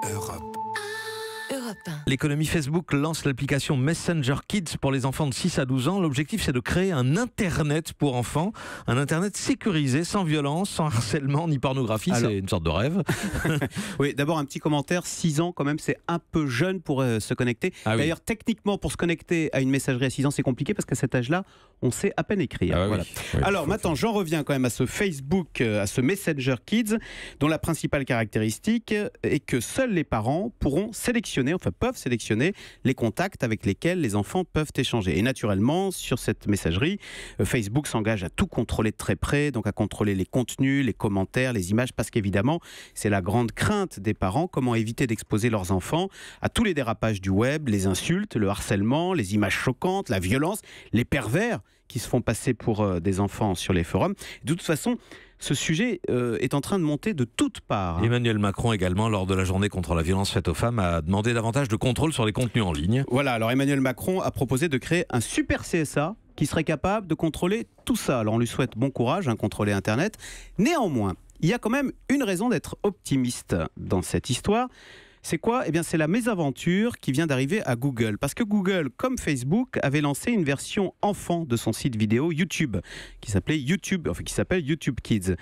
Europe. Europe 1. L'économie Facebook lance l'application Messenger Kids pour les enfants de 6 à 12 ans. L'objectif, c'est de créer un Internet pour enfants, un Internet sécurisé, sans violence, sans harcèlement ni pornographie. Alors... C'est une sorte de rêve. Oui, d'abord un petit commentaire. 6 ans, quand même, c'est un peu jeune pour se connecter. Ah oui. D'ailleurs, techniquement, pour se connecter à une messagerie à 6 ans, c'est compliqué parce qu'à cet âge-là, on sait à peine écrire. Ah oui, voilà. oui, Alors maintenant, j'en reviens quand même à ce Facebook, à ce Messenger Kids, dont la principale caractéristique est que seuls les parents pourront sélectionner, peuvent sélectionner les contacts avec lesquels les enfants peuvent échanger. Et naturellement, sur cette messagerie, Facebook s'engage à tout contrôler de très près, donc à contrôler les contenus, les commentaires, les images, parce qu'évidemment, c'est la grande crainte des parents, comment éviter d'exposer leurs enfants à tous les dérapages du web, les insultes, le harcèlement, les images choquantes, la violence, les pervers qui se font passer pour des enfants sur les forums. De toute façon, ce sujet est en train de monter de toutes parts. Emmanuel Macron également, lors de la journée contre la violence faite aux femmes, a demandé davantage de contrôle sur les contenus en ligne. Voilà, alors Emmanuel Macron a proposé de créer un super CSA qui serait capable de contrôler tout ça. Alors on lui souhaite bon courage, contrôler Internet. Néanmoins, il y a quand même une raison d'être optimiste dans cette histoire. C'est quoi ? Eh bien, c'est la mésaventure qui vient d'arriver à Google. Parce que Google, comme Facebook, avait lancé une version enfant de son site vidéo YouTube, qui s'appelle YouTube Kids.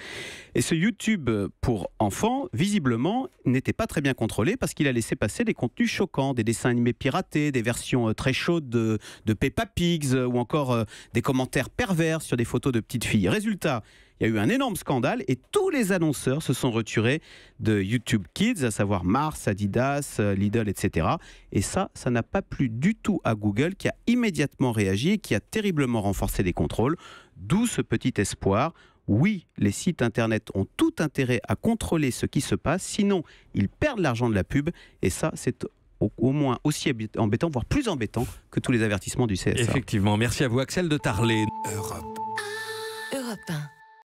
Et ce YouTube pour enfants, visiblement, n'était pas très bien contrôlé parce qu'il a laissé passer des contenus choquants, des dessins animés piratés, des versions très chaudes de Peppa Pigs, ou encore des commentaires pervers sur des photos de petites filles. Résultat, il y a eu un énorme scandale et tous les annonceurs se sont retirés de YouTube Kids, à savoir Mars, Adidas, Lidl, etc. Et ça n'a pas plu du tout à Google, qui a immédiatement réagi et qui a terriblement renforcé les contrôles. D'où ce petit espoir. Oui, les sites internet ont tout intérêt à contrôler ce qui se passe, sinon ils perdent l'argent de la pub. Et ça, c'est au moins aussi embêtant, voire plus embêtant que tous les avertissements du CSA. Effectivement, merci à vous Axel de Tarlet. Europe 1.